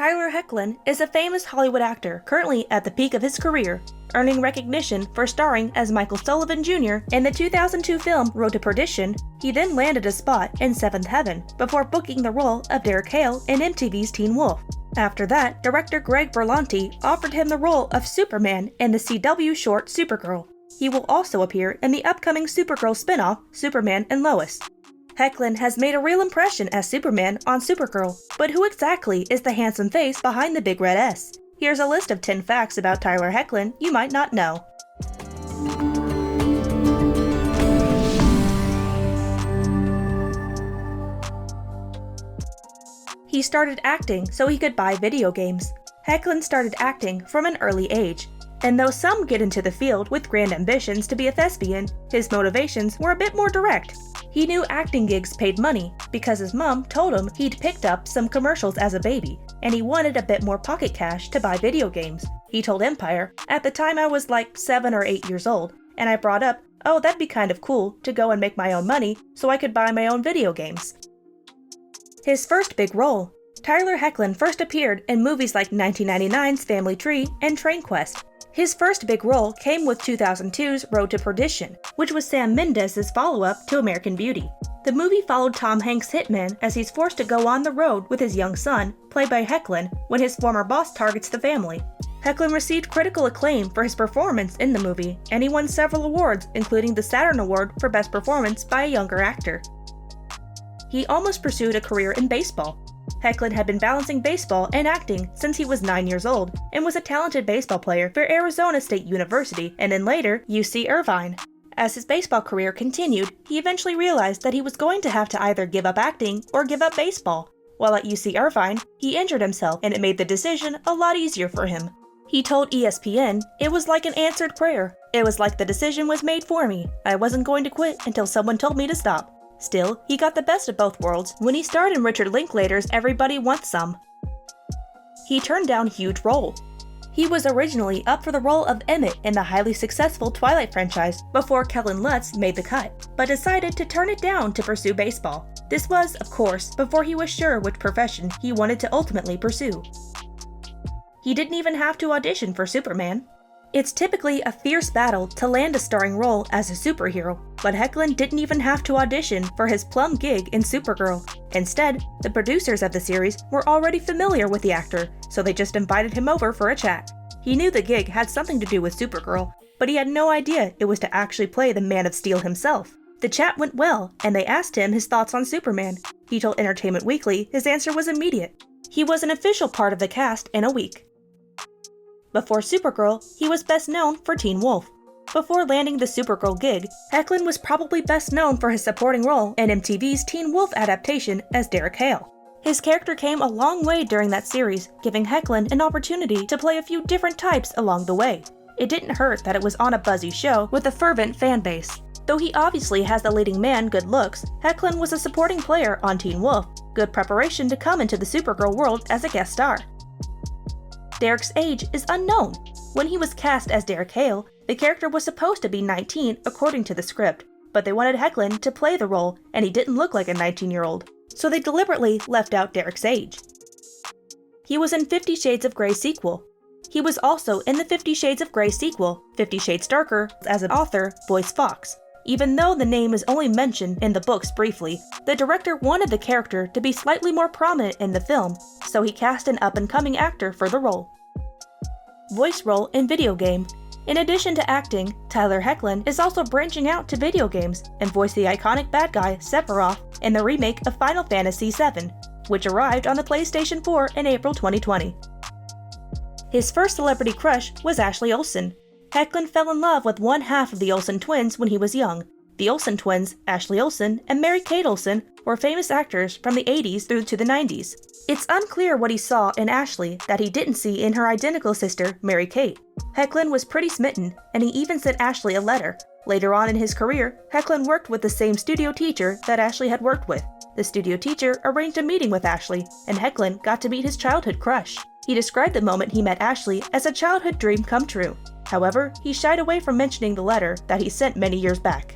Tyler Hoechlin is a famous Hollywood actor currently at the peak of his career, earning recognition for starring as Michael Sullivan Jr. in the 2002 film Road to Perdition. He then landed a spot in Seventh Heaven before booking the role of Derek Hale in MTV's Teen Wolf. After that, director Greg Berlanti offered him the role of Superman in the CW short Supergirl. He will also appear in the upcoming Supergirl spin-off, Superman and Lois. Hoechlin has made a real impression as Superman on Supergirl, but who exactly is the handsome face behind the big red S? Here's a list of 10 facts about Tyler Hoechlin you might not know. He started acting so he could buy video games. Hoechlin started acting from an early age, and though some get into the field with grand ambitions to be a thespian, his motivations were a bit more direct. He knew acting gigs paid money because his mom told him he'd picked up some commercials as a baby, and he wanted a bit more pocket cash to buy video games. He told Empire, "At the time I was like 7 or 8 years old, and I brought up, oh, that'd be kind of cool to go and make my own money so I could buy my own video games." His first big role. Tyler Hoechlin first appeared in movies like 1999's Family Tree and Train Quest. His first big role came with 2002's Road to Perdition, which was Sam Mendes' follow-up to American Beauty. The movie followed Tom Hanks' hitman as he's forced to go on the road with his young son, played by Hoechlin, when his former boss targets the family. Hoechlin received critical acclaim for his performance in the movie, and he won several awards, including the Saturn Award for Best Performance by a Younger Actor. He almost pursued a career in baseball. Hoechlin had been balancing baseball and acting since he was 9 years old, and was a talented baseball player for Arizona State University and then later UC Irvine. As his baseball career continued, he eventually realized that he was going to have to either give up acting or give up baseball. While at UC Irvine, he injured himself, and it made the decision a lot easier for him. He told ESPN, "It was like an answered prayer. It was like the decision was made for me. I wasn't going to quit until someone told me to stop." Still, he got the best of both worlds when he starred in Richard Linklater's Everybody Wants Some. He turned down huge role. He was originally up for the role of Emmett in the highly successful Twilight franchise before Kellen Lutz made the cut, but decided to turn it down to pursue baseball. This was, of course, before he was sure which profession he wanted to ultimately pursue. He didn't even have to audition for Superman. It's typically a fierce battle to land a starring role as a superhero, but Hoechlin didn't even have to audition for his plum gig in Supergirl. Instead, the producers of the series were already familiar with the actor, so they just invited him over for a chat. He knew the gig had something to do with Supergirl, but he had no idea it was to actually play the Man of Steel himself. The chat went well, and they asked him his thoughts on Superman. He told Entertainment Weekly his answer was immediate. He was an official part of the cast in a week. Before Supergirl, he was best known for Teen Wolf. Before landing the Supergirl gig, Hoechlin was probably best known for his supporting role in MTV's Teen Wolf adaptation as Derek Hale. His character came a long way during that series, giving Hoechlin an opportunity to play a few different types along the way. It didn't hurt that it was on a buzzy show with a fervent fan base. Though he obviously has the leading man good looks, Hoechlin was a supporting player on Teen Wolf, good preparation to come into the Supergirl world as a guest star. Derek's age is unknown. When he was cast as Derek Hale, the character was supposed to be 19 according to the script, but they wanted Hoechlin to play the role, and he didn't look like a 19-year-old, so they deliberately left out Derek's age. He was in 50 Shades of Grey sequel. He was also in the 50 Shades of Grey sequel, 50 Shades Darker, as an author, voiced Fox. Even though the name is only mentioned in the books briefly, the director wanted the character to be slightly more prominent in the film, so he cast an up-and-coming actor for the role. Voice role in video game. In addition to acting, Tyler Hoechlin is also branching out to video games and voiced the iconic bad guy Sephiroth in the remake of Final Fantasy VII, which arrived on the PlayStation 4 in April 2020. His first celebrity crush was Ashley Olsen. Hoechlin fell in love with one half of the Olsen twins when he was young. The Olsen twins, Ashley Olsen and Mary-Kate Olsen, were famous actors from the 80s through to the 90s. It's unclear what he saw in Ashley that he didn't see in her identical sister, Mary-Kate. Hoechlin was pretty smitten, and he even sent Ashley a letter. Later on in his career, Hoechlin worked with the same studio teacher that Ashley had worked with. The studio teacher arranged a meeting with Ashley, and Hoechlin got to meet his childhood crush. He described the moment he met Ashley as a childhood dream come true. However, he shied away from mentioning the letter that he sent many years back.